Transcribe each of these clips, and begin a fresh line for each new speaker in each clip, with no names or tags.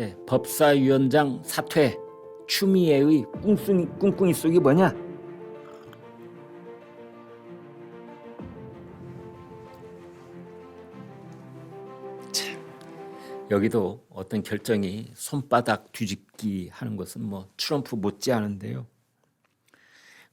네, 법사위원장 사퇴, 추미애의 꿍꿍이 속이 뭐냐? 여기도 어떤 결정이 손바닥 뒤집기 하는 것은 뭐 트럼프 못지않은데요.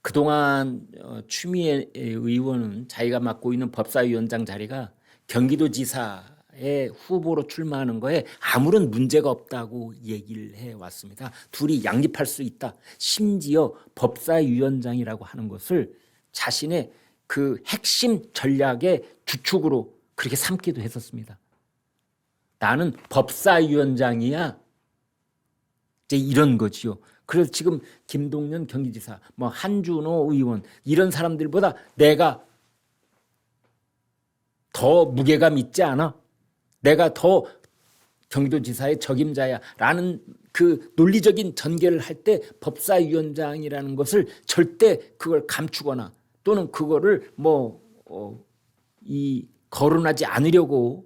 그동안 추미애 의원은 자기가 맡고 있는 법사위원장 자리가 경기도지사의 후보로 출마하는 거에 아무런 문제가 없다고 얘기를 해왔습니다. 둘이 양립할 수 있다. 심지어 법사위원장이라고 하는 것을 자신의 그 핵심 전략의 주축으로 그렇게 삼기도 했었습니다. 나는 법사위원장이야. 이제 이런 거지요. 그래서 지금 김동연 경기지사, 뭐 한준호 의원 이런 사람들보다 내가 더 무게감 있지 않아? 내가 더 경기도지사의 적임자야라는 그 논리적인 전개를 할 때 법사위원장이라는 것을 절대 그걸 감추거나 또는 그거를 거론하지 않으려고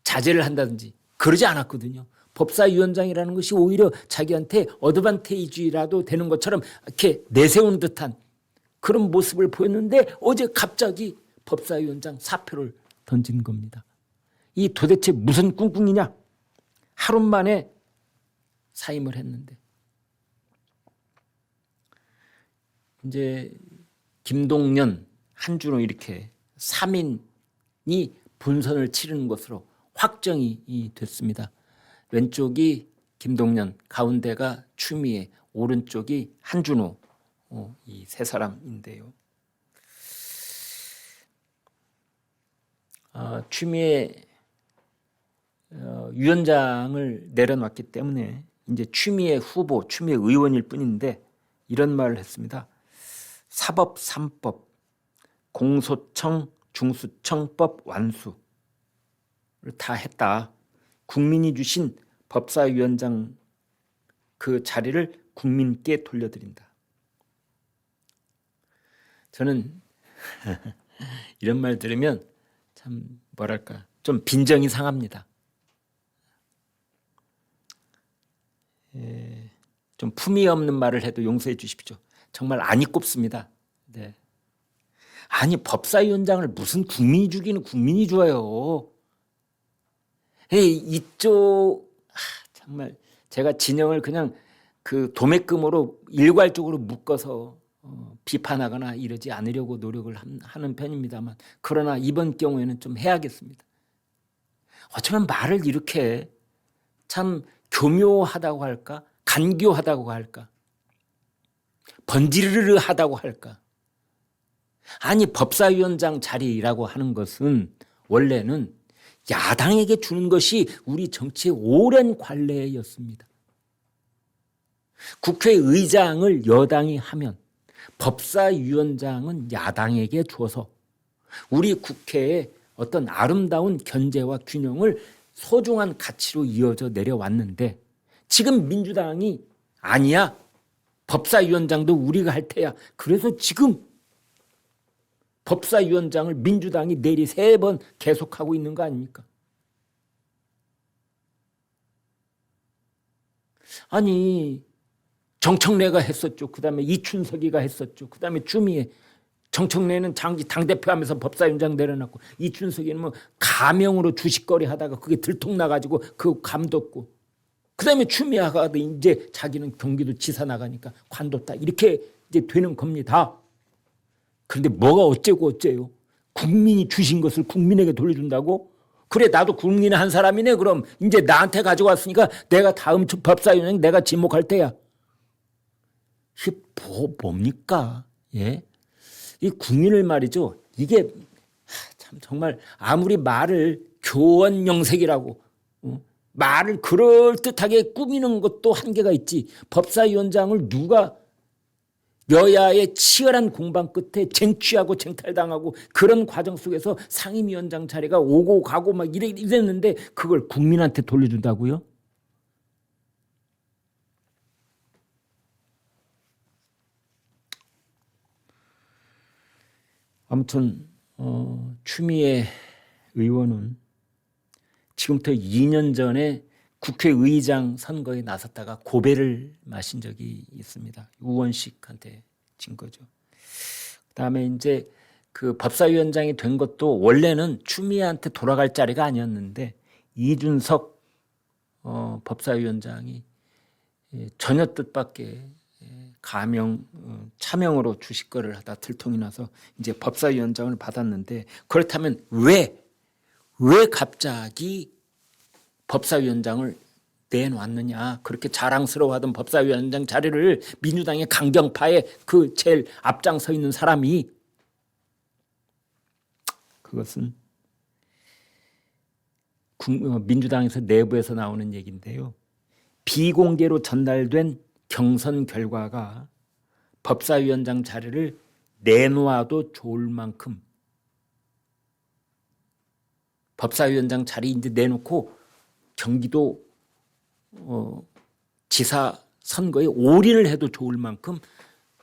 자제를 한다든지 그러지 않았거든요. 법사위원장이라는 것이 오히려 자기한테 어드밴테이지라도 되는 것처럼 이렇게 내세운 듯한 그런 모습을 보였는데 어제 갑자기 법사위원장 사표를 던진 겁니다. 이 도대체 무슨 꿍꿍이냐? 하루 만에 사임을 했는데 이제 김동연, 한준호 이렇게 3인이 본선을 치르는 것으로 확정이 됐습니다. 왼쪽이 김동연, 가운데가 추미애, 오른쪽이 한준호 이 세 사람인데요. 추미애 위원장을 내려놨기 때문에 이제 추미애 후보, 추미애 의원일 뿐인데 이런 말을 했습니다. 사법 3법, 공소청, 중수청법 완수 다 했다. 국민이 주신 법사위원장 그 자리를 국민께 돌려드린다. 저는 이런 말 들으면 참 뭐랄까 좀 빈정이 상합니다. 좀 품위 없는 말을 해도 용서해 주십시오. 정말 안이 꼽습니다. 네. 아니 법사위원장을 무슨 국민이 주기는 국민이 줘요. 이쪽 정말 제가 진영을 그냥 그 도매금으로 일괄적으로 묶어서 비판하거나 이러지 않으려고 노력을 하는 편입니다만 그러나 이번 경우에는 좀 해야겠습니다. 어쩌면 말을 이렇게 참 교묘하다고 할까? 간교하다고 할까? 번지르르하다고 할까? 아니 법사위원장 자리라고 하는 것은 원래는 야당에게 주는 것이 우리 정치의 오랜 관례였습니다. 국회의장을 여당이 하면 법사위원장은 야당에게 줘서 우리 국회의 어떤 아름다운 견제와 균형을 소중한 가치로 이어져 내려왔는데 지금 민주당이 아니야. 법사위원장도 우리가 할 테야. 그래서 지금 법사위원장을 민주당이 내리 3번 계속하고 있는 거 아닙니까? 아니 정청래가 했었죠. 그다음에 이춘석이가 했었죠. 그다음에 추미애. 정청래는 당대표 하면서 법사위원장 내려놨고 이춘석이는 뭐 가명으로 주식거리 하다가 그게 들통나가지고 그 감뒀고 그다음에 추미애가 이제 자기는 경기도지사 나가니까 관뒀다. 이렇게 이제 되는 겁니다. 그런데 뭐가 어째고 어째요? 국민이 주신 것을 국민에게 돌려준다고? 그래 나도 국민의 한 사람이네. 그럼 이제 나한테 가져왔으니까 내가 다음 법사위원장 내가 지목할 때야. 이게 뭡니까? 예? 이 국민을 말이죠. 이게 참 정말 아무리 말을 교원영색이라고 말을 그럴듯하게 꾸미는 것도 한계가 있지. 법사위원장을 누가 여야의 치열한 공방 끝에 쟁취하고 쟁탈당하고 그런 과정 속에서 상임위원장 자리가 오고 가고 막 이랬는데 그걸 국민한테 돌려준다고요? 아무튼 추미애 의원은 지금부터 2년 전에 국회의장 선거에 나섰다가 고배를 마신 적이 있습니다. 우원식한테 진 거죠. 그다음에 이제 그 법사위원장이 된 것도 원래는 추미애한테 돌아갈 자리가 아니었는데 이준석 법사위원장이 전혀 뜻밖의 차명으로 주식거래를 하다 들통이 나서 이제 법사위원장을 받았는데, 그렇다면 왜 갑자기 법사위원장을 내놓았느냐? 그렇게 자랑스러워하던 법사위원장 자리를 민주당의 강경파의 그 제일 앞장서 있는 사람이, 그것은 민주당에서 내부에서 나오는 얘기인데요. 비공개로 전달된 경선 결과가 법사위원장 자리를 내놓아도 좋을 만큼, 법사위원장 자리 이제 내놓고 경기도 지사 선거에 올인을 해도 좋을 만큼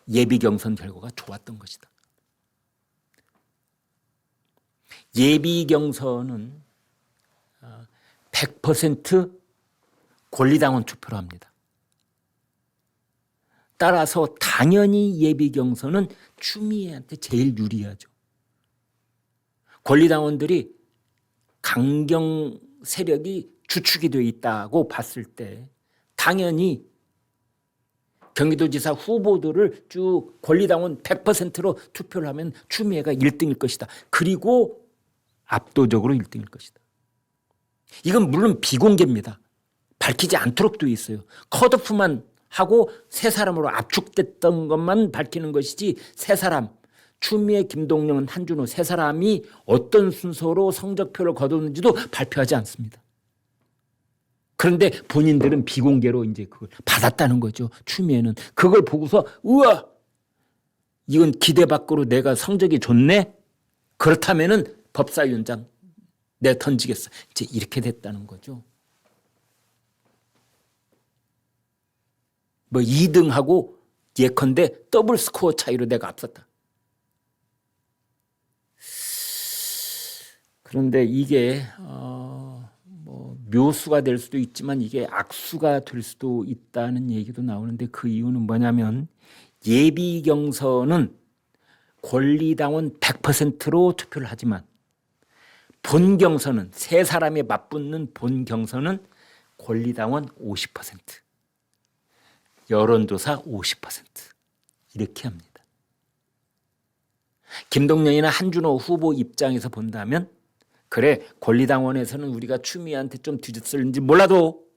예비 경선 결과가 좋았던 것이다. 예비 경선은 100% 권리당원 투표를 합니다. 따라서 당연히 예비 경선은 추미애한테 제일 유리하죠. 권리당원들이 강경 세력이 주축이 되어 있다고 봤을 때 당연히 경기도지사 후보들을 쭉 권리당원 100%로 투표를 하면 추미애가 1등일 것이다. 그리고 압도적으로 1등일 것이다. 이건 물론 비공개입니다. 밝히지 않도록 되어 있어요. 컷오프만 하고 세 사람으로 압축됐던 것만 밝히는 것이지, 세 사람, 추미애, 김동연, 한준호 세 사람이 어떤 순서로 성적표를 거뒀는지도 발표하지 않습니다. 그런데 본인들은 비공개로 이제 그걸 받았다는 거죠. 추미애는 그걸 보고서 우와, 이건 기대 밖으로 내가 성적이 좋네. 그렇다면은 법사위원장 내가 던지겠어. 이제 이렇게 됐다는 거죠. 뭐 2등하고 예컨대 더블 스코어 차이로 내가 앞섰다. 그런데 이게 뭐 묘수가 될 수도 있지만 이게 악수가 될 수도 있다는 얘기도 나오는데, 그 이유는 뭐냐면 예비 경선은 권리당원 100%로 투표를 하지만 본 경선은, 세 사람이 맞붙는 본 경선은 권리당원 50%, 여론조사 50% 이렇게 합니다. 김동연이나 한준호 후보 입장에서 본다면, 그래 권리당원에서는 우리가 추미애한테 좀 뒤졌을지 몰라도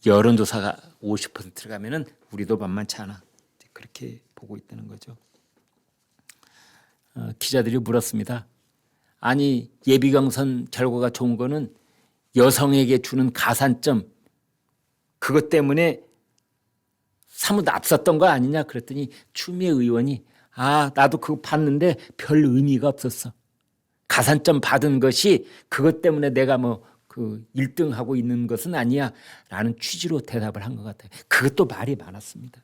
여론조사가 50%를 가면은 우리도 만만치 않아. 그렇게 보고 있다는 거죠. 기자들이 물었습니다. 아니, 예비경선 결과가 좋은 거는 여성에게 주는 가산점, 그것 때문에 사뭇 앞섰던 거 아니냐 그랬더니 추미애 의원이 나도 그거 봤는데 별 의미가 없었어. 가산점 받은 것이 그것 때문에 내가 뭐 그 1등하고 있는 것은 아니야 라는 취지로 대답을 한 것 같아요. 그것도 말이 많았습니다.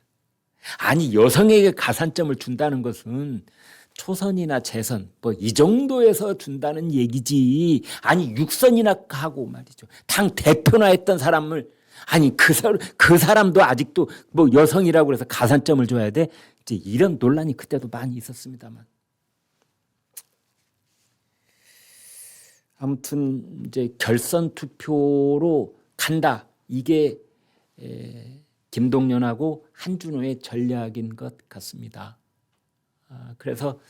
아니, 여성에게 가산점을 준다는 것은 초선이나 재선 뭐 이 정도에서 준다는 얘기지, 아니 6선이나 하고 말이죠. 당 대표나 했던 사람을, 아니 그 사람도 아직도 뭐 여성이라고 해서 가산점을 줘야 돼? 이제 이런 논란이 그때도 많이 있었습니다만, 아무튼 이제 결선 투표로 간다. 이게 김동연하고 한준호의 전략인 것 같습니다. 그래서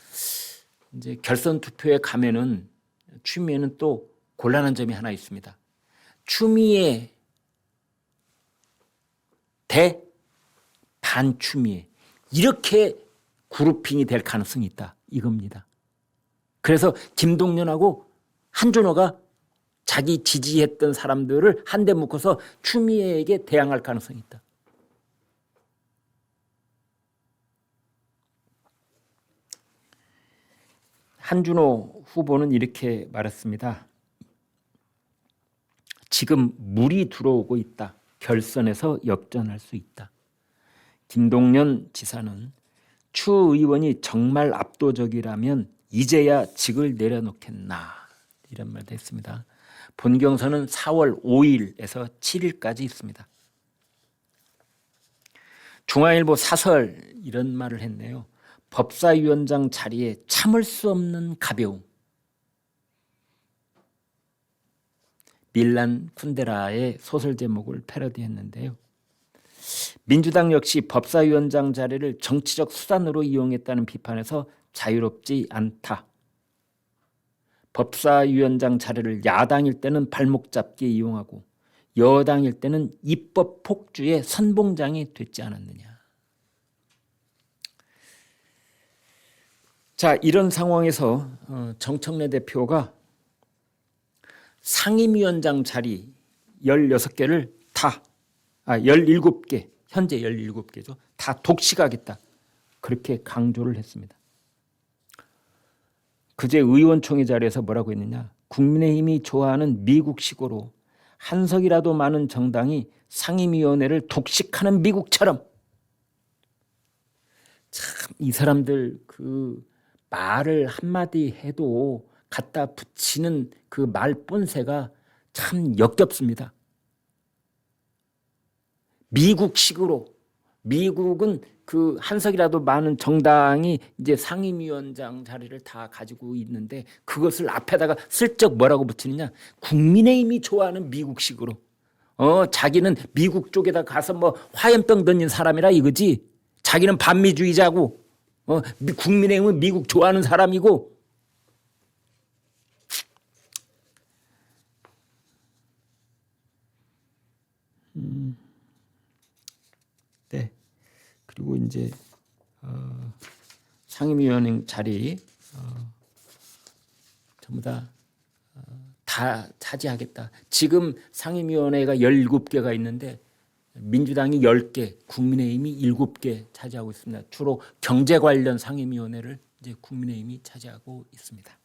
이제 결선 투표에 가면은 추미애는 또 곤란한 점이 하나 있습니다. 추미애 대 반추미애, 이렇게 그룹핑이 될 가능성이 있다 이겁니다. 그래서 김동연하고 한준호가 자기 지지했던 사람들을 한데 묶어서 추미애에게 대항할 가능성이 있다. 한준호 후보는 이렇게 말했습니다. 지금 물이 들어오고 있다. 결선에서 역전할 수 있다. 김동연 지사는 추 의원이 정말 압도적이라면 이제야 직을 내려놓겠나, 이런 말도 했습니다. 본경선은 4월 5일에서 7일까지 있습니다. 중앙일보 사설 이런 말을 했네요. 법사위원장 자리에 참을 수 없는 가벼움. 밀란 쿤데라의 소설 제목을 패러디했는데요. 민주당 역시 법사위원장 자리를 정치적 수단으로 이용했다는 비판에서 자유롭지 않다. 법사위원장 자리를 야당일 때는 발목 잡기에 이용하고 여당일 때는 입법 폭주의 선봉장이 됐지 않았느냐. 자, 이런 상황에서 정청래 대표가 상임위원장 자리 16개를 17개, 현재 17개죠. 다 독식하겠다. 그렇게 강조를 했습니다. 그제 의원총회 자리에서 뭐라고 했느냐. 국민의힘이 좋아하는 미국식으로 한 석이라도 많은 정당이 상임위원회를 독식하는 미국처럼. 참 이 사람들 그 말을 한마디 해도 갖다 붙이는 그 말 본새가 참 역겹습니다. 미국식으로, 미국은 그 한석이라도 많은 정당이 이제 상임위원장 자리를 다 가지고 있는데 그것을 앞에다가 슬쩍 뭐라고 붙이느냐. 국민의힘이 좋아하는 미국식으로. 자기는 미국 쪽에다 가서 뭐 화염병 던진 사람이라 이거지. 자기는 반미주의자고, 국민의힘은 미국 좋아하는 사람이고. 네. 그리고 이제 상임위원회 자리 전부 다 차지하겠다. 지금 상임위원회가 17개가 있는데 민주당이 10개, 국민의힘이 7개 차지하고 있습니다. 주로 경제 관련 상임위원회를 이제 국민의힘이 차지하고 있습니다.